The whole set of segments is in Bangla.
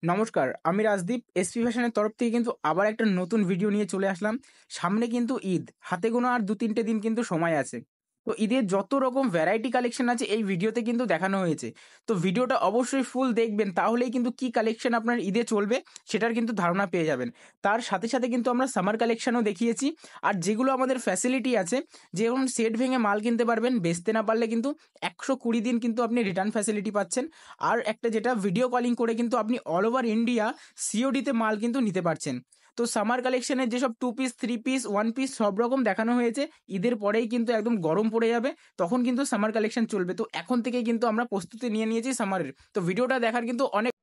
নমস্কার, আমি রাজদীপ। এসপি ফ্যাশনের তরফ থেকে কিন্তু আবার একটা নতুন ভিডিও নিয়ে চলে আসলাম। সামনে কিন্তু ঈদ, হাতে গোনা আর ২-৩টে দিন কিন্তু সময় আছে। তো ঈদের যত রকম ভ্যারাইটি কালেকশন আছে এই ভিডিওতে কিন্তু দেখানো হয়েছে। তো ভিডিওটা অবশ্যই ফুল দেখবেন, তাহলেই কিন্তু কি কালেকশন আপনার ঈদে চলবে সেটার কিন্তু ধারণা পেয়ে যাবেন। তার সাথে সাথে কিন্তু আমরা সামার কালেকশনও দেখিয়েছি। আর যেগুলো আমাদের ফ্যাসিলিটি আছে, যেমন সেট ভেঙে মাল কিনতে পারবেন, বেচতে না পারলে কিন্তু ১২০ দিন কিন্তু আপনি রিটার্ন ফ্যাসিলিটি পাচ্ছেন। আর একটা যেটা ভিডিও কলিং করে কিন্তু আপনি অল ওভার ইন্ডিয়া সিওডিতে মাল কিন্তু নিতে পারছেন। তো সামার কালেকশনের যেসব 2 পিস, 3 পিস, 1 পিস সব রকম দেখানো হয়েছে। ঈদের পরেই কিন্তু একদম গরম পড়ে যাবে, তখন কিন্তু সামার কালেকশন চলবে। তো এখন থেকেই কিন্তু আমরা প্রস্তুতি নিয়ে নিয়েছি সামারের। তো ভিডিওটা দেখার কিন্তু অনেক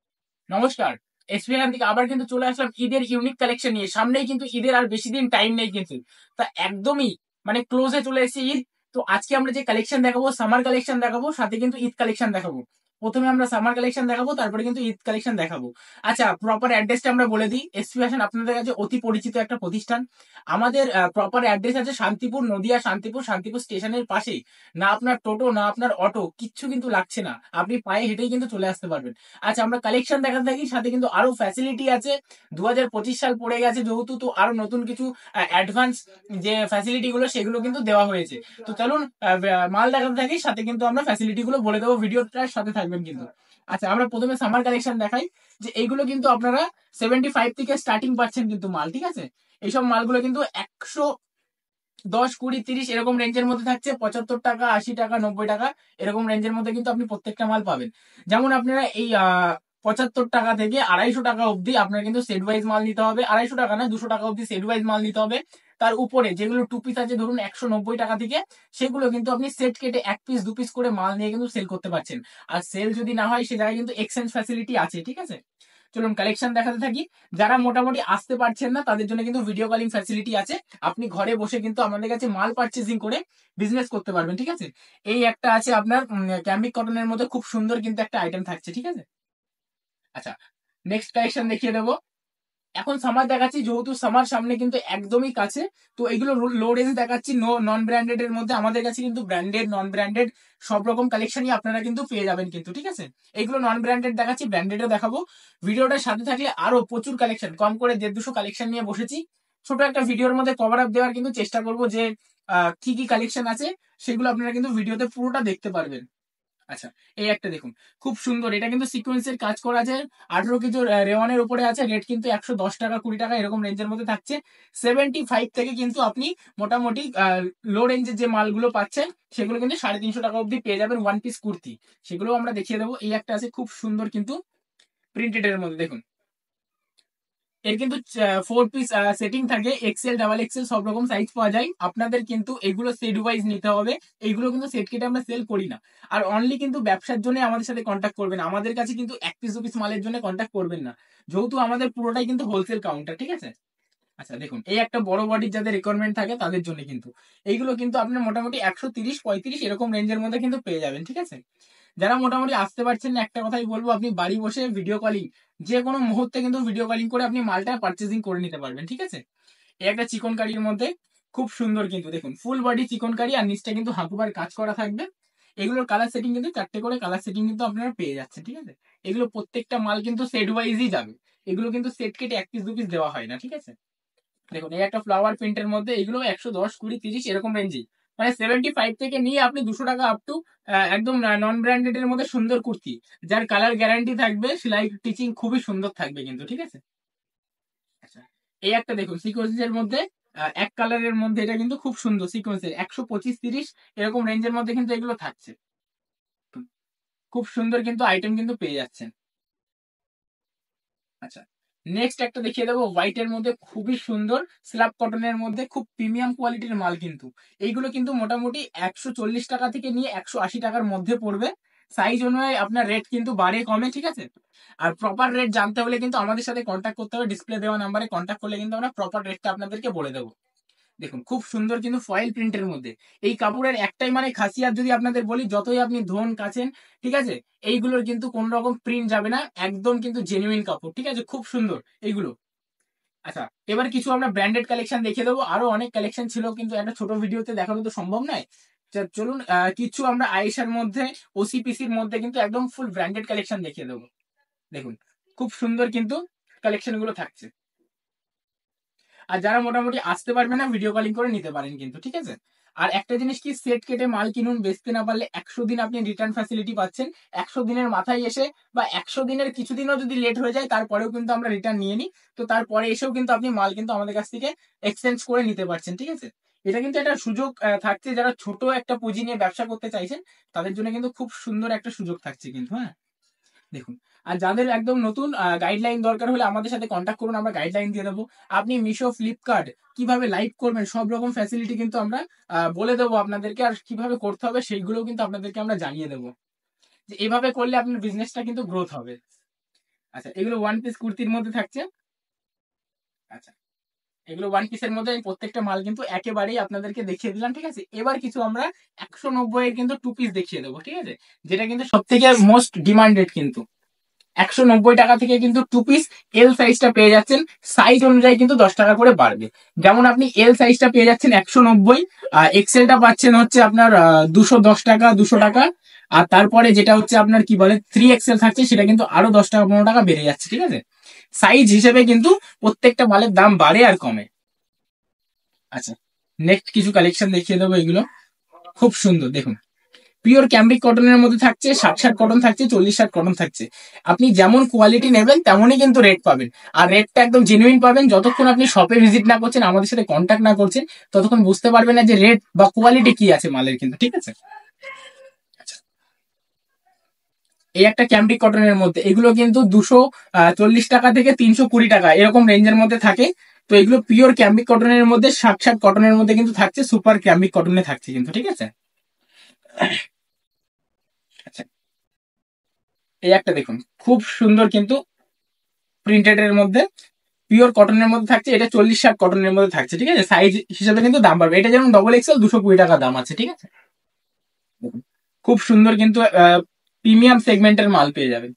নমস্কার। এসপিএন থেকে আবার কিন্তু চলে আসলাম ঈদের ইউনিক কালেকশন নিয়ে। সামনেই কিন্তু ঈদের আর বেশি দিন টাইম নেই কিন্তু, তা একদমই মানে ক্লোজে চলে এসেছে ঈদ। তো আজকে আমরা যে কালেকশন দেখাবো, সামার কালেকশন দেখাবো, সাথে কিন্তু ঈদ কালেকশন দেখাবো। প্রথমে আমরা সামার কালেকশন দেখাবো, তারপরে কিন্তু ঈদ কালেকশন দেখাবো। আচ্ছা, প্রপার অ্যাড্রেসটা আমরা বলে দিই। এসপি ফ্যাশন আপনাদের কাছে অতি পরিচিত একটা প্রতিষ্ঠান। আমাদের প্রপার অ্যাড্রেস আছে শান্তিপুর, নদিয়া শান্তিপুর। শান্তিপুর স্টেশনের পাশেই। না আপনার টোটো, না আপনার অটো, কিচ্ছু কিন্তু লাগছে না, আপনি পায়ে হেঁটেই কিন্তু চলে আসতে পারবেন। আচ্ছা, আমরা কালেকশন দেখাতে থাকি, সাথে কিন্তু আরো ফ্যাসিলিটি আছে। ২০২৫ সাল পড়ে গেছে যেহেতু, তো আরো নতুন কিছু অ্যাডভান্স যে ফ্যাসিলিটি গুলো সেগুলো কিন্তু দেওয়া হয়েছে। তো চলুন মাল দেখাতে থাকি, সাথে কিন্তু আমরা ফ্যাসিলিটি গুলো বলে দেবো, ভিডিওটার সাথে থাকবেন কিন্তু। আচ্ছা, আমরা প্রথমে সামার কালেকশন দেখাই। যে এইগুলো কিন্তু আপনারা 75 থেকে স্টার্টিং পাচ্ছেন কিন্তু মাল, ঠিক আছে। এইসব মালগুলো কিন্তু ১১০, ২০, ৩০ এরকম রেঞ্জের মধ্যে থাকছে। ৭৫ টাকা, ৮০ টাকা, ৯০ টাকা এরকম রেঞ্জের মধ্যে কিন্তু আপনি প্রত্যেকটা মাল পাবেন। যেমন আপনারা এই ৭৫ টাকা থেকে ২৫০ টাকা অবধি আপনার কিন্তু সেট ওয়াইজ মাল নিতে হবে। ২৫০ টাকা না, ২০০ টাকা অবধি সেট ওয়াইজ মাল নিতে হবে। তার উপরে যেগুলো 2 পিস আছে, ধরুন ১৯০ টাকা থেকে, সেগুলো কিন্তু আপনি সেট কেটে 1 পিস 2 পিস করে মাল নিয়ে কিন্তু সেল করতে পারছেন। আর সেল যদি না হয়, সে জায়গায় কিন্তু এক্সচেঞ্জ ফ্যাসিলিটি আছে, ঠিক আছে। চলুন কালেকশন দেখাতে থাকি। যারা মোটামুটি আসতে পারছেন না, তাদের জন্য কিন্তু ভিডিও কলিং ফ্যাসিলিটি আছে। আপনি ঘরে বসে কিন্তু আমাদের কাছে মাল পারচেজিং করে বিজনেস করতে পারবেন, ঠিক আছে। এই একটা আছে আপনার ক্যাম্বিক কটনের মধ্যে, খুব সুন্দর কিন্তু একটা আইটেম থাকছে, ঠিক আছে। আচ্ছা, নেক্সট কালেকশন দেখিয়ে দেবো। এখন সামার দেখাচ্ছি, যেহেতু সামার সামনে কিন্তু একদমই কাছে। তো এগুলো লো রেঞ্জ দেখাচ্ছি, নন ব্র্যান্ডেড এর মধ্যে। আমাদের কাছে কিন্তু ব্র্যান্ডেড, নন ব্র্যান্ডেড সব রকম কালেকশনই আপনারা কিন্তু পেয়ে যাবেন কিন্তু, ঠিক আছে। এগুলো নন ব্র্যান্ডেড দেখাচ্ছি, ব্র্যান্ডেডও দেখাবো। ভিডিওটার সাথে থাকলে আরো প্রচুর কালেকশন, কম করে ১৫০ কালেকশন নিয়ে বসেছি। ছোট একটা ভিডিওর মধ্যে কভার আপ দেওয়ার কিন্তু চেষ্টা করবো, যে কি কি কালেকশন আছে সেগুলো আপনারা কিন্তু ভিডিওতে পুরোটা দেখতে পারবেন। আচ্ছা, এই একটা দেখুন, খুব সুন্দর। এটা কিন্তু সিকোয়েন্সের কাজ করা আছে। 18 কেজি রেওয়ানের উপরে আছে। রেট কিন্তু ১১০ টাকা, ২০ টাকা এরকম রেঞ্জের মধ্যে থাকছে। 75 থেকে কিন্তু আপনি মোটামুটি লো রেঞ্জের যে মালগুলো পাচ্ছেন, সেগুলো কিন্তু ৩৫০ টাকা অব্দি পেয়ে যাবেন। 1 পিস কুর্তি, সেগুলো আমরা দেখিয়ে দেবো। এই একটা আছে খুব সুন্দর কিন্তু, প্রিন্টেড এর মধ্যে দেখুন। এর কিন্তু 4 পিস সেটিং থাকে, এক্সেল, ডাবল এক্সেল সব রকম সাইজ পাওয়া যায়। আপনাদের কিন্তু এগুলো সেট ওয়াইজ নিতে হবে। এইগুলো কিন্তু সেট কেটে আমরা সেল করি না। আর অনলি কিন্তু ব্যবসার জন্য আমাদের সাথে কন্ট্যাক্ট করবেন। আমাদের কাছে কিন্তু 1 পিস 2 পিস মালের জন্য কন্ট্যাক্ট করবেন না, যেহেতু আমাদের পুরোটাই কিন্তু হোলসেল কাউন্টার, ঠিক আছে। আচ্ছা দেখুন, এই একটা বড় বডির যাদের রিকোয়ারমেন্ট থাকে তাদের জন্য কিন্তু এইগুলো কিন্তু আপনার মোটামুটি ১৩০, ৩৫ এরকম রেঞ্জের মধ্যে কিন্তু পেয়ে যাবেন, ঠিক আছে। যারা মোটামুটি আসতে পারছেন না, একটা কথাই বলবো, আপনি বাড়ি বসে ভিডিও কলিং, যে কোনো মুহূর্তে কিন্তু ভিডিও কলিং করে আপনি মালটা পারচেজিং করে নিতে পারবেন, ঠিক আছে। এই একটা চিকন কারির মধ্যে খুব সুন্দর কিন্তু দেখুন, ফুল বডি চিকন কারি, আর নিচটা কিন্তু হাকুবার কাজ করা থাকবে। এগুলোর কালার সেটিং কিন্তু 4টে করে কালার সেটিং কিন্তু আপনারা পেয়ে যাচ্ছেন, ঠিক আছে। এগুলো প্রত্যেকটা মাল কিন্তু সেট ওয়াইজই যাবে। এগুলো কিন্তু সেট কেটে 1 পিস 2 পিস দেওয়া হয় না, ঠিক আছে। দেখুন, এই একটা ফ্লাওয়ার প্রিন্টের মধ্যে, এগুলো ১১০, ২০, ২০, ৩০ এরকম রেঞ্জেই। মানে 75 থেকে নিয়ে আপনি 200 টাকা আপ টু একদম নন ব্র্যান্ডেড এর মধ্যে সুন্দর কুর্তি, যার কালার গ্যারান্টি থাকবে, সেলাই টিচিং খুবই সুন্দর থাকবে কিন্তু, ঠিক আছে। আচ্ছা, এই একটা দেখুন সিকোয়েন্সের মধ্যে, এক কালারের মধ্যে, এটা কিন্তু খুব সুন্দর সিকোয়েন্সের। ১২৫, ৩০ এরকম রেঞ্জের মধ্যে কিন্তু এগুলো থাকছে। খুব সুন্দর কিন্তু আইটেম কিন্তু পেয়ে যাচ্ছেন। আচ্ছা, নেক্সট একটা দেখিয়ে দেবো, হোয়াইট এর মধ্যে খুবই সুন্দর, স্ল্যাব কটনের মধ্যে খুব প্রিমিয়াম কোয়ালিটির মাল কিন্তু। এইগুলো কিন্তু মোটামুটি ১৪০ টাকা থেকে নিয়ে ১৮০ টাকার মধ্যে পড়বে। সাইজ অনুযায়ী আপনার রেট কিন্তু বাড়ে কমে, ঠিক আছে। আর প্রপার রেট জানতে হলে কিন্তু আমাদের সাথে কন্ট্যাক্ট করতে হবে। ডিসপ্লে দেওয়া নাম্বারে কন্ট্যাক্ট করলে কিন্তু আমরা প্রপার রেটটা আপনাদেরকে বলে দেবো। দেখুন, খুব সুন্দর কিন্তু ফয়েল প্রিন্টের মধ্যে। এই কাপড়ের একটাই মানে খাসিয়াত যদি আপনাদের বলি, যতই আপনি ধোন কাচেন, ঠিক আছে, এইগুলোর কিন্তু কোন রকম প্রিন্ট যাবে না, একদম কিন্তু জেনুইন কাপড়, ঠিক আছে, খুব সুন্দর এইগুলো। আচ্ছা, এবার কিছু আমরা ব্র্যান্ডেড কালেকশন দেখিয়ে দেবো। আরো অনেক কালেকশন ছিল, কিন্তু একটা ছোট ভিডিওতে দেখানো তো সম্ভব নয়। চলুন কিছু আমরা আয়েশার মধ্যে, ওসিপিসির মধ্যে কিন্তু একদম ফুল ব্র্যান্ডেড কালেকশন দেখিয়ে দেবো। দেখুন, খুব সুন্দর কিন্তু কালেকশন গুলো থাকছে। আর যারা মোটামুটি আসতে পারবে না ভিডিও কলিং করে নিতে পারেন কিন্তু, ঠিক আছে। আর একটা জিনিস কি, সেট কেটে মাল কিনুন, বেচতে না পারলে 100 দিন আপনি রিটার্ন ফ্যাসিলিটি পাচ্ছেন। 100 দিনের মাথায় এসে বা 100 দিনের কিছুদিনও যদি লেট হয়ে যায় তারপরেও কিন্তু আমরা রিটার্ন নিয়ে নিই। তো তারপরে এসেও কিন্তু আপনি মাল কিন্তু আমাদের কাছ থেকে এক্সচেঞ্জ করে নিতে পারছেন, ঠিক আছে। এটা কিন্তু একটা সুযোগ থাকছে, যারা ছোট একটা পুঁজি নিয়ে ব্যবসা করতে চাইছেন তাদের জন্য কিন্তু খুব সুন্দর একটা সুযোগ থাকছে কিন্তু, হ্যাঁ দেখুন। আর যাদের একদম নতুন গাইডলাইন দরকার হলে আমাদের সাথে কন্ট্যাক্ট করুন, আমরা গাইডলাইন দিয়ে দেবো। আপনি মিশো, ফ্লিপকার্ট কিভাবে লাইভ করবেন সব রকম ফ্যাসিলিটি কিন্তু আমরা বলে দেবো আপনাদেরকে, আর কিভাবে করতে হবে সেইগুলো কিন্তু আপনাদেরকে আমরা জানিয়ে দেবো, যে এভাবে করলে আপনার বিজনেসটা কিন্তু গ্রোথ হবে। আচ্ছা, এগুলো ওয়ান পিস কুর্তির মধ্যে থাকছে। আচ্ছা, এগুলো ওয়ান পিসের মধ্যে প্রত্যেকটা মাল কিন্তু একেবারেই আপনাদেরকে দেখিয়ে দিলাম, ঠিক আছে। এবার কিছু আমরা 190 এর কিন্তু টু পিস দেখিয়ে দেবো, ঠিক আছে, যেটা কিন্তু সব থেকে মোস্ট ডিমান্ডেড কিন্তু। 190 টাকা থেকে কিন্তু টু পিস এল সাইজটা পেয়ে যাচ্ছেন। সাইজ অনুযায়ী কিন্তু 10 টাকা করে বাড়বে। যেমন আপনি এল সাইজটা পেয়ে যাচ্ছেন 190, এক্সেলটা পাচ্ছেন হচ্ছে আপনার 210 টাকা, 200 টাকা। আর তারপরে যেটা হচ্ছে আপনার কি বলে 3 এক্সেল থাকছে, সেটা কিন্তু আরো 10 টাকা, 15 টাকা বেড়ে যাচ্ছে, ঠিক আছে। সাইজ হিসেবে কিন্তু প্রত্যেকটা মালের দাম বাড়ে আর কমে। আচ্ছা, নেক্সট কিছু কালেকশন দেখিয়ে দেবো। এগুলো খুব সুন্দর, দেখুন। পিওর ক্যাম্ব্রিক কটনের মধ্যে থাকছে, 60-60 কটন থাকছে, 40-60 কটন থাকছে। আপনি যেমন কোয়ালিটি নেবেন তেমনই কিন্তু রেট পাবেন। আর রেটটা একদম জেনুইন পাবেন। যতক্ষণ আপনি শপে ভিজিট না করছেন, আমাদের সাথে কন্ট্যাক্ট না করছেন, ততক্ষণ বুঝতে পারবেন না যে রেট বা কোয়ালিটি কি আছে মালের কিন্তু, ঠিক আছে। আচ্ছা, এই একটা ক্যাম্ব্রিক কটনের মধ্যে, এগুলো কিন্তু 240 টাকা থেকে 320 টাকা এরকম রেঞ্জের মধ্যে থাকে। তো এগুলো পিওর ক্যাম্ব্রিক কটনের মধ্যে, 60-60 কটনের মধ্যে কিন্তু থাকছে, সুপার ক্যাম্ব্রিক কটনে থাকছে কিন্তু, ঠিক আছে। আচ্ছা, এই একটা দেখুন, খুব সুন্দর কিন্তু প্রিন্টেড এর মধ্যে, পিওর কটনের মধ্যে থাকছে। এটা 40-60 কটনের মধ্যে থাকছে, ঠিক আছে। সাইজ হিসাবে কিন্তু দাম বাড়বে। এটা যেমন ডবল এক্সেল 220 টাকা দাম আছে, ঠিক আছে। দেখুন, খুব সুন্দর কিন্তু প্রিমিয়াম সেগমেন্টের মাল পেয়ে যাবেন।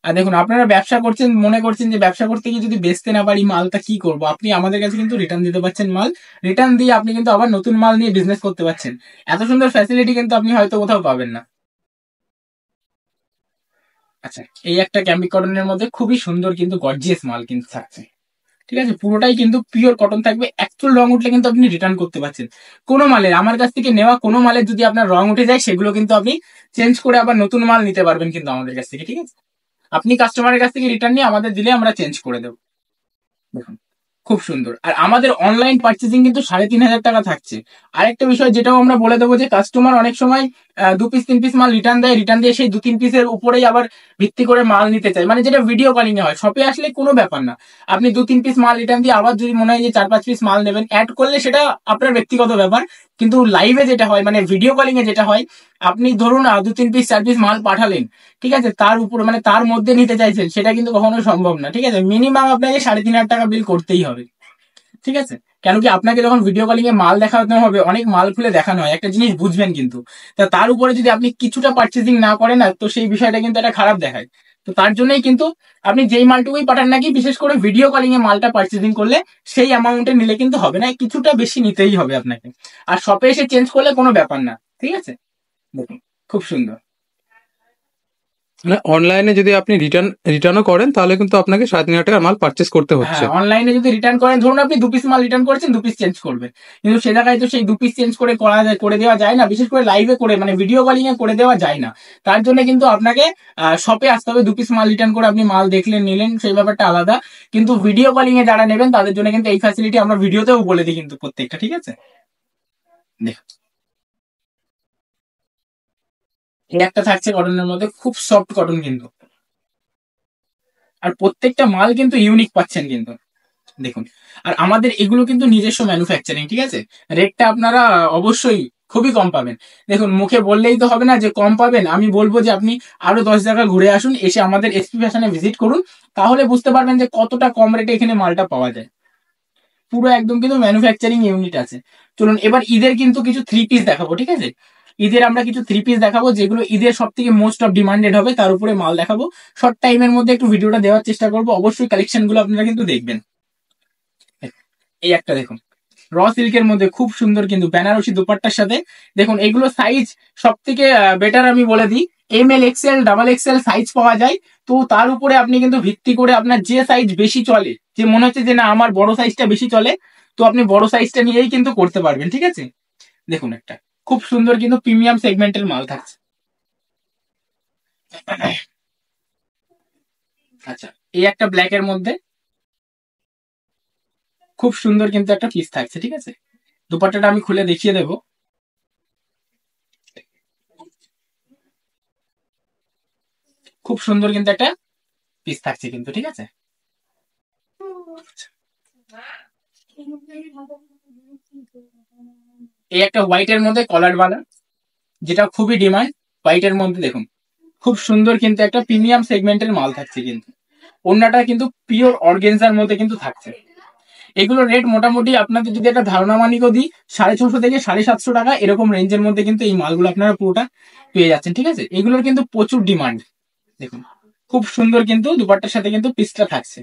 আর দেখুন, আপনারা ব্যবসা করছেন, মনে করছেন যে ব্যবসা করতে গিয়ে যদি বেচতে না পারি মালটা কি করব, আপনি আমাদের কাছে কিন্তু রিটার্ন দিতে পারছেন মাল। রিটার্ন দিয়ে আপনি কিন্তু আবার নতুন মাল নিয়ে বিজনেস করতে পারছেন। এত সুন্দর ফ্যাসিলিটি কিন্তু আপনি হয়তো কোথাও পাবেন না। আচ্ছা, এই একটা ক্যাম্বিক কটনের মধ্যে খুবই সুন্দর কিন্তু গর্জিয়াস মাল কিন্তু থাকছে, ঠিক আছে। পুরোটাই কিন্তু পিওর কটন থাকবে। একচুল রং উঠলে কিন্তু আপনি রিটার্ন করতে পারছেন। কোনো মালের, আমার কাছ থেকে নেওয়া কোনো মালের যদি আপনার রং উঠে যায়, সেগুলো কিন্তু আপনি চেঞ্জ করে আবার নতুন মাল নিতে পারবেন কিন্তু আমাদের কাছ থেকে, ঠিক আছে। আপনি কাস্টমারের কাছ থেকে রিটার্ন নিয়ে আমাদের দিলে আমরা চেঞ্জ করে দেবো। দেখুন, খুব সুন্দর। আর আমাদের অনলাইন পার্চেসিং কিন্তু 3,500 টাকা থাকছে। আরেকটা বিষয় যেটাও আমরা বলে দেবো, যে কাস্টমার অনেক সময় 2 পিস 3 পিস মাল রিটার্ন দেয়, রিটার্ন দিয়ে সেই 2-3 পিসের উপরেই আবার ভিত্তি করে মাল নিতে চায়, মানে যেটা ভিডিও কলিং এ হয়। শপে আসলে কোনো ব্যাপার না, আপনি 2-3 পিস মাল রিটার্ন দিয়ে আবার যদি মনে হয় যে 4-5 পিস মাল নেবেন, অ্যাড করলে সেটা আপনার ব্যক্তিগত ব্যাপার। কিন্তু লাইভে যেটা হয়, মানে ভিডিও কলিং এ যেটা হয়, আপনি ধরুন 2-3 পিস 4 পিস মাল পাঠালেন, ঠিক আছে, তার উপর মানে তার মধ্যে নিতে চাইছেন, সেটা কিন্তু কখনো সম্ভব না, ঠিক আছে। মিনিমাম আপনাকে 3,500 টাকা বিল করতেই হবে, ঠিক আছে। কেন কি, আপনাকে যখন ভিডিও কলিং এ মাল দেখানো হবে, অনেক মাল খুলে দেখানো হয়, একটা জিনিস বুঝবেন কিন্তু। তা তার উপরে যদি আপনি কিছুটা পার্চেসিং না করেন না, তো সেই বিষয়টা কিন্তু একটা খারাপ দেখায়। তো তার জন্যই কিন্তু আপনি যেই মালটুকুই পাঠান নাকি, বিশেষ করে ভিডিও কলিং এ মালটা পার্চেসিং করলে সেই অ্যামাউন্টে নিলে কিন্তু হবে না, কিছুটা বেশি নিতেই হবে আপনাকে। আর শপে এসে চেঞ্জ করলে কোনো ব্যাপার না, ঠিক আছে। দেখুন, খুব সুন্দর। মানে অনলাইনে যদি আপনি রিটার্নও করেন তাহলে কিন্তু আপনাকে 3,500 টাকার মাল পারচেস করতে হচ্ছে। হ্যাঁ, অনলাইনে যদি রিটার্ন করেন, ধরুন আপনি 2 পিস মাল রিটার্ন করেছেন, 2 পিস চেঞ্জ করবে, কিন্তু সে জায়গায় তো সেই 2 পিস চেঞ্জ করে করে দেওয়া যায় না, বিশেষ করে লাইভে করে, মানে ভিডিও কলিং এ করে দেওয়া যায় না। তার জন্য কিন্তু আপনাকে শপে আসতে হবে। 2 পিস মাল রিটার্ন করে আপনি মাল দেখলেন, নিলেন, সেই ব্যাপারটা আলাদা। কিন্তু ভিডিও কলিং এ যারা নেবেন তাদের জন্য কিন্তু এই ফ্যাসিলিটি আমরা ভিডিওতেও বলে দিই কিন্তু প্রত্যেকটা, ঠিক আছে। দেখুন, এই একটা থাকছে কটনের মধ্যে, খুব সফট কটন কিন্তু। আর প্রত্যেকটা মাল কিন্তু ইউনিক পাচ্ছেন কিন্তু, দেখুন। আর আমাদের এগুলো কিন্তু নিজস্ব ম্যানুফ্যাকচারিং, ঠিক আছে। রেটটা আপনারা অবশ্যই খুবই কম পাবেন। দেখুন, মুখে বললেই তো হবে না যে কম পাবেন। আমি বলবো যে আপনি আরো 10 জায়গা ঘুরে আসুন, এসে আমাদের এসপি ফ্যাশনে ভিজিট করুন, তাহলে বুঝতে পারবেন যে কতটা কম রেটে এখানে মালটা পাওয়া যায়। পুরো একদম কিন্তু ম্যানুফ্যাকচারিং ইউনিট আছে। চলুন, এবার ঈদের কিন্তু কিছু 3 পিস দেখাবো, ঠিক আছে। ঈদের আমরা কিছু 3 পিস দেখাবো, যেগুলো ঈদের সব থেকে মোস্ট অফ ডিমান্ডেড হবে, তার উপরে মাল দেখাবো। শর্ট টাইমের মধ্যে একটু ভিডিওটা দেওয়ার চেষ্টা করবো, অবশ্যই কালেকশন গুলো আপনারা কিন্তু দেখবেন। এই একটা দেখুন, র সিল্কের মধ্যে খুব সুন্দর কিন্তু বেনারসি দুপাট্টার সাথে। দেখুন, এগুলো সাইজ সব থেকে বেটার আমি বলে দিই, ML XL XXL সাইজ পাওয়া যায়। তো তার উপরে আপনি কিন্তু ভিত্তি করে আপনার যে সাইজ বেশি চলে, যে মনে হচ্ছে যে না আমার বড় সাইজটা বেশি চলে, তো আপনি বড় সাইজটা নিয়েই কিন্তু করতে পারবেন। ঠিক আছে, দেখুন একটা খুব সুন্দর কিন্তু প্রিমিয়াম সেগমেন্টের মাল থাকছে। আচ্ছা, এই একটা ব্ল্যাকের মধ্যে খুব সুন্দর কিন্তু একটা পিস থাকছে। ঠিক আছে, দুপাট্টাটা আমি খুলে দেখিয়ে দেবো। খুব সুন্দর কিন্তু একটা পিস থাকছে কিন্তু। ঠিক আছে, এই একটা হোয়াইটের মধ্যে কলার বালা, যেটা খুবই ডিমান্ড। হোয়াইটের মধ্যে দেখুন খুব সুন্দর কিন্তু একটা প্রিমিয়াম সেগমেন্টের মাল থাকছে কিন্তু। ওড়নাটা কিন্তু পিওর অর্গেনজার মধ্যে কিন্তু থাকছে। এগুলোর রেট মোটামুটি আপনাদের যদি একটা ধারণা মানিকও দিই, 650 থেকে 750 টাকা এরকম রেঞ্জের মধ্যে কিন্তু এই মালগুলো আপনারা পুরোটা পেয়ে যাচ্ছেন। ঠিক আছে, এগুলোর কিন্তু প্রচুর ডিমান্ড। দেখুন খুব সুন্দর কিন্তু দুপাট্টার সাথে কিন্তু পিসটা থাকছে।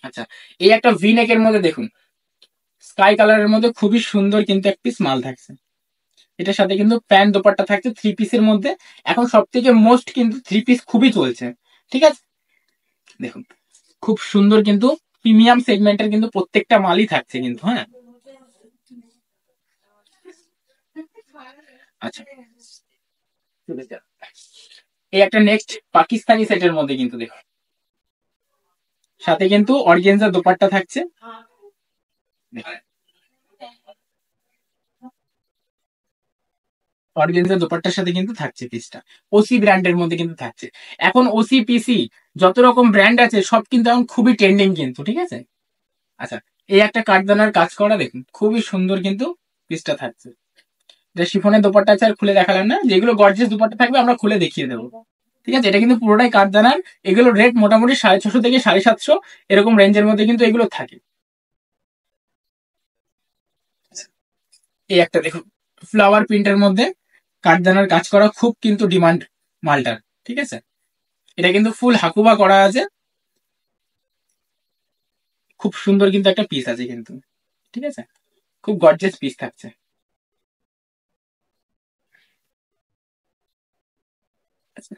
আচ্ছা, এই একটা ভি নেকের মধ্যে দেখুন স্কাই কালারের মধ্যে খুবই সুন্দর কিন্তু এক পিস মাল থাকছে। এটার সাথে কিন্তু প্যান্ট দোপাট্টা থাকছে থ্রি পিসের মধ্যে। এখন সব থেকে মোস্ট কিন্তু থ্রি পিস খুবই চলছে। ঠিক আছে, দেখুন খুব সুন্দর কিন্তু প্রিমিয়াম সেগমেন্টের কিন্তু প্রত্যেকটা মালই থাকছে কিন্তু। হ্যাঁ, আচ্ছা, এই একটা নেক্সট পাকিস্তানি সেটের মধ্যে কিন্তু দেখুন সাথে কিন্তু অর্গেনজা দোপাট্টা থাকছে। অর্গেনজা দোপাট্টার সাথে কিন্তু থাকছে পিসটা, ওসি ব্র্যান্ডের মধ্যে কিন্তু থাকছে। এখন ওসি পিসি যত রকম ব্র্যান্ড আছে সব কিন্তু এখন খুবই ট্রেন্ডিং কিন্তু। ঠিক আছে, আচ্ছা, এই একটা কাঠদানার কাজ করা দেখুন খুবই সুন্দর কিন্তু পিসটা থাকছে। এটা শিফনের দোপাট্টা আছে, আর খুলে দেখালাম না। যেগুলো গর্জিয়াস দোপাট্টা থাকবে আমরা খুলে দেখিয়ে দেবো। ঠিক আছে, এটা কিন্তু পুরোটাই কাঠদানার। এগুলো রেট মোটামুটি 650 থেকে 750 এরকম রেঞ্জের মধ্যে কিন্তু এগুলো থাকে। এই একটা দেখুন ফ্লাওয়ার প্রিন্টের মধ্যে কাঠদানার কাজ করা, খুব কিন্তু ডিমান্ড মালটার। ঠিক আছে, এটা কিন্তু ফুল হাকুবা করা আছে। খুব সুন্দর কিন্তু একটা পিস আছে কিন্তু। ঠিক আছে, খুব গর্জিয়াস পিস থাকছে। আচ্ছা,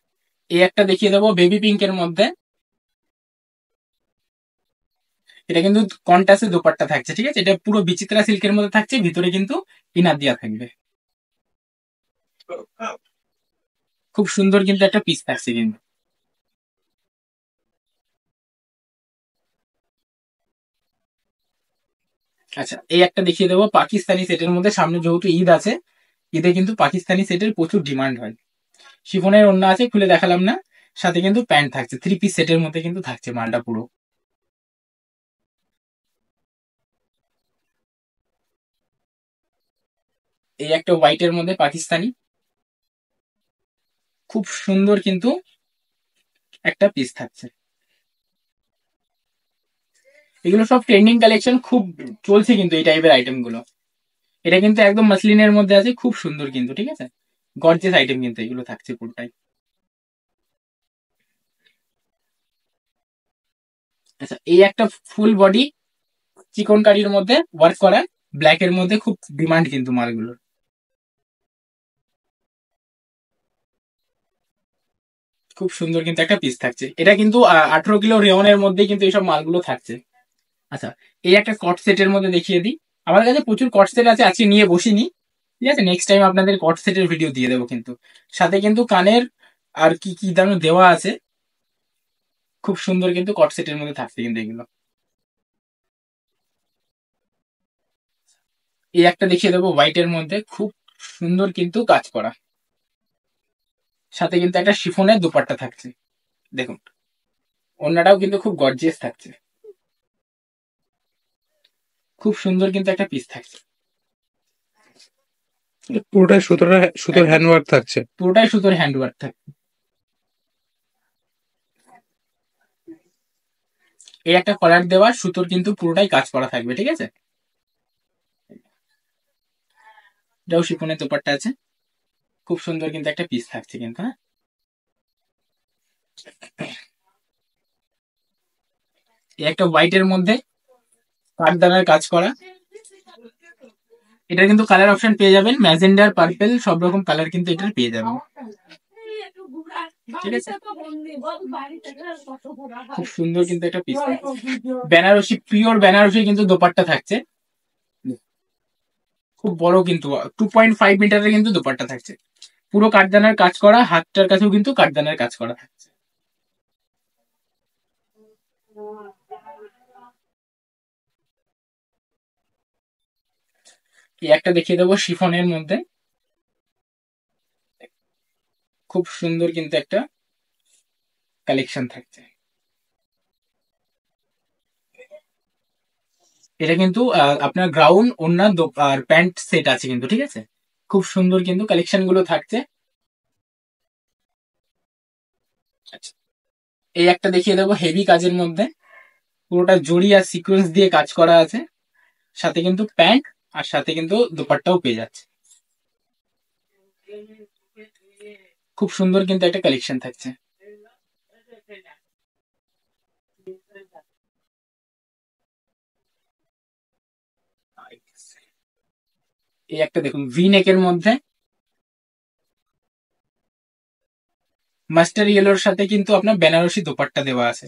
এই একটা দেখিয়ে দেবো বেবি পিঙ্কের মধ্যে। এটা কিন্তু কন্ট্রাস্টে দোপাট্টা থাকছে। ঠিক আছে, এটা পুরো বিচিত্রা সিল্কের মধ্যে থাকছে, ভিতরে কিন্তু ইনার দিয়া থাকবে। খুব সুন্দর কিন্তু একটা পিস থাকছে কিন্তু। আচ্ছা, এই একটা দেখিয়ে দেবো পাকিস্তানি সেটের মধ্যে। সামনে যেহেতু ঈদ আছে, ঈদে কিন্তু পাকিস্তানি সেটের প্রচুর ডিমান্ড হয়। শিফনের ওড়না আছে, খুলে দেখালাম না। সাথে কিন্তু প্যান্ট থাকছে, থ্রি পিস সেটের মধ্যে কিন্তু থাকছে মালটা পুরো। এই একটা হোয়াইটের মধ্যে পাকিস্তানি, খুব সুন্দর কিন্তু একটা পিস থাকছে। এগুলো সব ট্রেন্ডিং কালেকশন, খুব চলছে কিন্তু এই টাইপের আইটেম গুলো। এটা কিন্তু একদম মাসলিনের মধ্যে আছে, খুব সুন্দর কিন্তু। ঠিক আছে, গর্জিয়াস আইটেম কিন্তু এগুলো থাকছে পুরোটাই। আচ্ছা, এই একটা ফুল বডি চিকন কারির মধ্যে ওয়ার্ক করা, ব্ল্যাক এর মধ্যে খুব ডিমান্ড কিন্তু মালগুলোর। খুব সুন্দর কিন্তু একটা পিস থাকছে। এটা কিন্তু 18 কিলো রেওনের মধ্যে কিন্তু এইসব মালগুলো থাকছে। আচ্ছা, এই একটা কট সেটের মধ্যে দেখিয়ে দিই। আমার কাছে প্রচুর কট সেট আছে, আজকে নিয়ে বসিনি। ঠিক আছে, নেক্সট টাইম আপনাদের কট সেটের ভিডিও দিয়ে দেবো কিন্তু। সাথে কিন্তু কানের আর কি কি দাম দেওয়া আছে। খুব সুন্দর কিন্তু কট সেটের মধ্যে থাকছে কিন্তু এগুলো। এই একটা দেখিয়ে দেবো হোয়াইটের মধ্যে, খুব সুন্দর কিন্তু কাজ করা। সাথে কিন্তু একটা শিফনের দুপাট্টা থাকছে। দেখুন ওড়নাটাও কিন্তু খুব গর্জিয়াস থাকছে। খুব সুন্দর কিন্তু একটা পিস থাকছে। পুরোটাই সুতোর একদম হ্যান্ডওয়ার্ক থাকছে। পুরোটাই সুতোর হ্যান্ডওয়ার্ক থাকছে। এই একটা কলার দেওয়া সুতোর কিন্তু পুরোটাই কাজ করা থাকবে। ঠিক আছে, এটাও শিফনের দুপাট্টা আছে। খুব সুন্দর কিন্তু একটা পিস থাকছে কিন্তু। হ্যাঁ, এই একটা হোয়াইটের মধ্যে কাঠদানার কাজ করা। এটা কিন্তু কালার অপশন পেয়ে যাবেন, ম্যাজেন্ডার, পার্পেল সব রকম কালার কিন্তু এটার পেয়ে যাবেন। ঠিক আছে, খুব সুন্দর কিন্তু একটা পিস। বেনারসি, পিওর বেনারসি কিন্তু দোপাট্টা থাকছে, খুব বড় কিন্তু 2.5 মিটারের কিন্তু দোপাট্টা থাকছে, পুরো কাঠদানার কাজ করা, হাতটার কাছেও কিন্তু কাঠদানার কাজ করা থাকছে। এই একটা দেখিয়ে দেবো শিফনের মধ্যে, খুব সুন্দর কিন্তু একটা কালেকশন থাকছে। এটা কিন্তু আপনার গ্রাউন্ড, ওড়না, আর প্যান্ট সেট আছে কিন্তু, ঠিক আছে, খুব সুন্দর কিন্তু কালেকশন গুলো থাকছে। আচ্ছা, এই একটা দেখিয়ে দেবো হেভি কাজের মধ্যে, পুরোটা জড়ি আর সিকোয়েন্স দিয়ে কাজ করা আছে, সাথে কিন্তু প্যান্ট আর সাথে কিন্তু দোপাট্টাও পেয়ে যাচ্ছে, খুব সুন্দর কিন্তু একটা কালেকশন থাকছে। এই একটা দেখুন ভি নেকের মধ্যে মাস্টার ইয়েলোর সাথে কিন্তু আপনার বেনারসি দোপাট্টা দেওয়া আছে,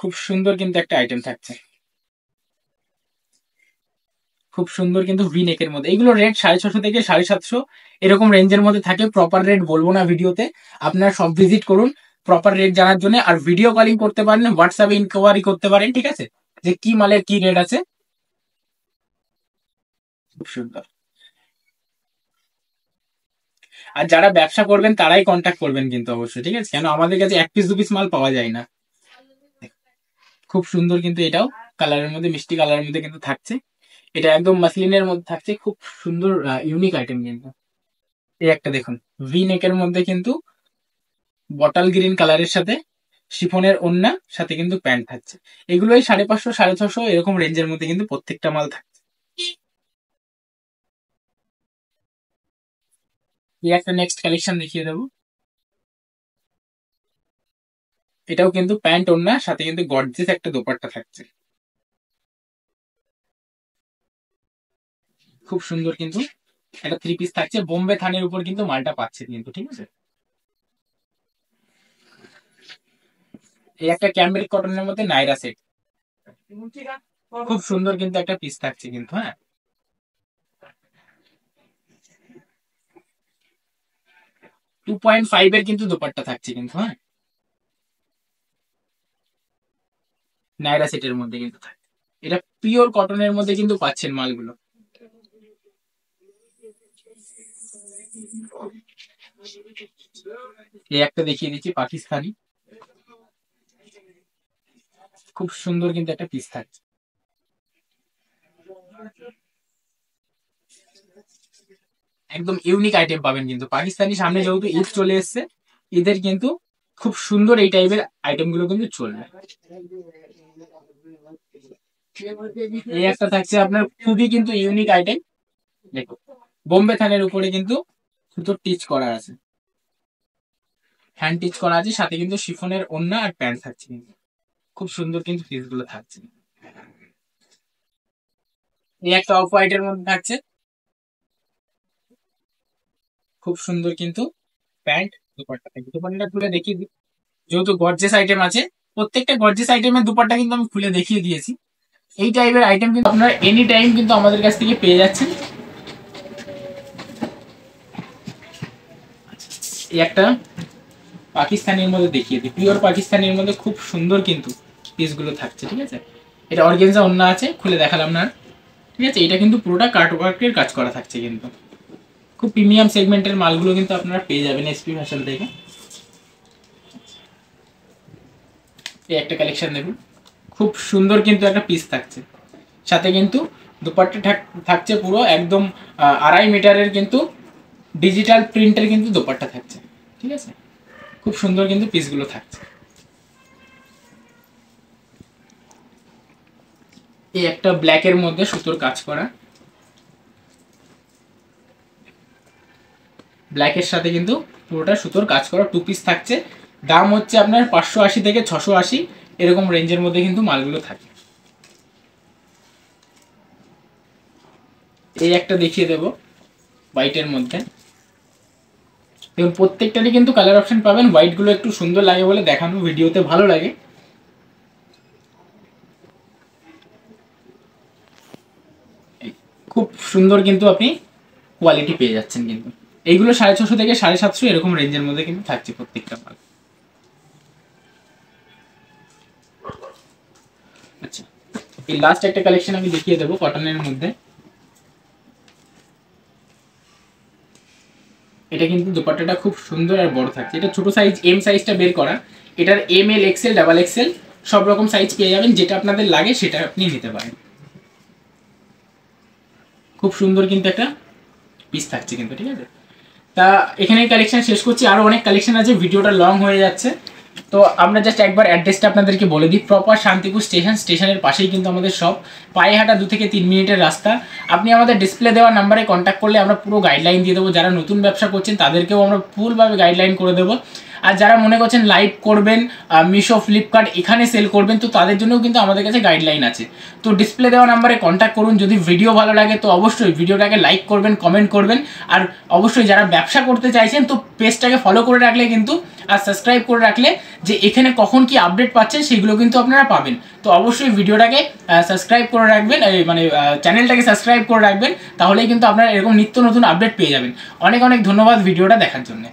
খুব সুন্দর কিন্তু একটা আইটেম থাকছে, খুব সুন্দর কিন্তু ভি নেকের মধ্যে। এগুলো রেট 650 থেকে 750 এরকম রেঞ্জের মধ্যে থাকে, প্রপার রেট বলবো না ভিডিওতে, আপনারা সব ভিজিট করুন প্রপার রেট জানার জন্য, আর ভিডিও কলিং করতে পারেন, হোয়াটসঅ্যাপে ইনকোয়ারি করতে পারেন, ঠিক আছে, যে কি মালের কি রেট আছে। খুব সুন্দর। আর যারা ব্যবসা করবেন তারাই কন্ট্যাক্ট করবেন কিন্তু অবশ্যই, ঠিক আছে, কেন আমাদের কাছে 1 পিস 2 পিস মাল পাওয়া যায় না। খুব সুন্দর কিন্তু এটাও কালারের মধ্যে, মিষ্টি কালারের মধ্যে কিন্তু থাকছে, এটা একদম মাসলিনের মধ্যে থাকছে, খুব সুন্দর ইউনিক আইটেম কিন্তু। এই একটা দেখুন ভি নেকের মধ্যে কিন্তু বটল গ্রিন কালারের সাথে শিফনের ওড়না, সাথে কিন্তু প্যান্ট থাকছে, এগুলোই 550 650 এরকম রেঞ্জের মধ্যে কিন্তু প্রত্যেকটা মাল থাকছে। এই একটা নেক্সট কালেকশন দেখিয়ে দেবো, এটাও কিন্তু প্যান্ট ওড়না সাথে কিন্তু গর্জিয়াস একটা দোপাট্টা থাকছে, খুব সুন্দর কিন্তু একটা 3 পিস থাকছে, বোম্বে থানের উপর কিন্তু মালটা পাচ্ছে কিন্তু, ঠিক আছে। এই একটা ক্যামব্রিক কটনের মধ্যে নাইরা সেট, খুব সুন্দর কিন্তু একটা পিস থাকছে কিন্তু, হ্যাঁ, 2.5 এর কিন্তু দোপাট্টা থাকছে কিন্তু, হ্যাঁ, নাইরা সেটের মধ্যে কিন্তু থাকছে, এটা পিওর কটনের মধ্যে কিন্তু পাচ্ছেন মালগুলো। এই একটা দেখিয়ে দিচ্ছি পাকিস্তানি, খুব সুন্দর কিন্তু একটা পিস থাকছে, একদম ইউনিক আইটেম পাবেন কিন্তু পাকিস্তানি, সামনে যেহেতু ঈদ চলে এসছে, ঈদের কিন্তু খুব সুন্দর এই টাইপের আইটেম গুলো কিন্তু চলবে। এই একটা থাকছে আপনার খুবই কিন্তু ইউনিক আইটেম, দেখো বোম্বে থানের উপরে কিন্তু সুতোর টিচ করা আছে, হ্যান্ড টিচ করা আছে, সাথে কিন্তু শিফনের ওড়না আর প্যান্ট থাকছে কিন্তু, খুব সুন্দর কিন্তু পিস গুলো থাকছে। এই একটা অফ হোয়াইটের মধ্যে থাকছে, খুব সুন্দর কিন্তু প্যান্ট, দুপাট্টা থাকবে, দুপাট্টাটা খুলে দেখিয়ে দিই, যেহেতু গর্জেস আইটেম আছে, প্রত্যেকটা গর্জেস আইটেমের দুপাট্টা কিন্তু আমি খুলে দেখিয়ে দিয়েছি। এই টাইপের আইটেম কিন্তু আপনারা এনি টাইম কিন্তু আমাদের কাছ থেকে পেয়ে যাচ্ছেন। এই একটা পাকিস্তানের মধ্যে দেখিয়ে দিই, পিওর পাকিস্তানের মধ্যে খুব সুন্দর কিন্তু পিসগুলো থাকছে, ঠিক আছে, এটা অর্গেনজা ওন্না আছে, খুলে দেখালাম না, ঠিক আছে, এটা কিন্তু পুরোটা কাটওয়ার্কের কাজ করা থাকছে কিন্তু, খুব প্রিমিয়াম সেগমেন্টের মালগুলো কিন্তু আপনারা পেয়ে যাবেন এসপি ফ্যাশন থেকে। এই একটা কালেকশন দেখুন, খুব সুন্দর কিন্তু একটা পিস থাকছে, সাথে কিন্তু দুপাট্টা থাকছে পুরো একদম 2.5 মিটারের কিন্তু ডিজিটাল প্রিন্টের কিন্তু দোপাট্টা থাকছে, ঠিক আছে, খুব সুন্দর কিন্তু পিসগুলো থাকছে। এই একটা ব্ল্যাকের মধ্যে সুতোর কাজ করা, ব্ল্যাকের সাথে কিন্তু পুরোটা সুতোর কাজ করা 2 পিস থাকছে, দাম হচ্ছে আপনার 580 থেকে 680 এরকম রেঞ্জের মধ্যে কিন্তু মালগুলো থাকে। এই একটা দেখিয়ে দেবো হোয়াইটের মধ্যে। দেখুন প্রত্যেকটারই কিন্তু কালার অপশন পাবেন, হোয়াইট গুলো একটু সুন্দর লাগে বলে দেখানো, ভিডিওতে ভালো লাগে। খুব সুন্দর কিন্তু আপনি কোয়ালিটি পেয়ে যাচ্ছেন কিন্তু। এইগুলো 650 থেকে 750 এরকম রেঞ্জের মধ্যে কিন্তু থাকছে প্রত্যেকটা মাল। আচ্ছা, এই লাস্ট একটা কালেকশন আমি দেখিয়ে দেবো কটনের মধ্যে। এটা কিন্তু দুপাট্টাটা খুব সুন্দর আর বড় থাকছে। এটা ছোট সাইজ এম সাইজটা বের করা, এটার M L XL double XL সব রকম সাইজ পেয়ে যাবেন, যেটা আপনাদের লাগে সেটা আপনি নিতে পারেন। খুব সুন্দর কিন্তু একটা পিস থাকছে কিন্তু, ঠিক আছে। তা এখানে কালেকশন শেষ করছি, আরো অনেক কালেকশন আছে, ভিডিওটা লং হয়ে যাচ্ছে। তো আমরা জাস্ট একবার অ্যাড্রেসটা আপনাদেরকে বলে দিই। প্রপার শান্তিপুর স্টেশনের পাশেই কিন্তু আমাদের সব, পায়ে হাঁটা 2 থেকে 3 মিনিটের রাস্তা। আপনি আমাদের ডিসপ্লে দেওয়া নাম্বারে কন্ট্যাক্ট করলে আমরা পুরো গাইডলাইন দিয়ে দেবো। যারা নতুন ব্যবসা করছেন তাদেরকেও আমরা ফুলভাবে গাইডলাইন করে দেবো। আর যারা মনে করছেন লাইভ করবেন, মিশো ফ্লিপকার্ট এখানে সেল করবেন, তো তাদের জন্যও কিন্তু আমাদের কাছে গাইডলাইন আছে। তো ডিসপ্লে দেওয়া নাম্বারে কন্ট্যাক্ট করুন। যদি ভিডিও ভালো লাগে তো অবশ্যই ভিডিওটাকে লাইক করবেন, কমেন্ট করবেন। আর অবশ্যই যারা ব্যবসা করতে চাইছেন তো পেজটাকে ফলো করে রাখলে কিন্তু, আর সাবস্ক্রাইব করে রাখলে যে এখানে কখন কি আপডেট পাচ্ছেন সেগুলো কিন্তু আপনারা পাবেন। তো অবশ্যই ভিডিওটাকে সাবস্ক্রাইব করে রাখবেন, মানে চ্যানেলটাকে সাবস্ক্রাইব করে রাখবেন, তাহলেই কিন্তু আপনারা এরকম নিত্য নতুন আপডেট পেয়ে যাবেন। অনেক অনেক ধন্যবাদ ভিডিওটা দেখার জন্য।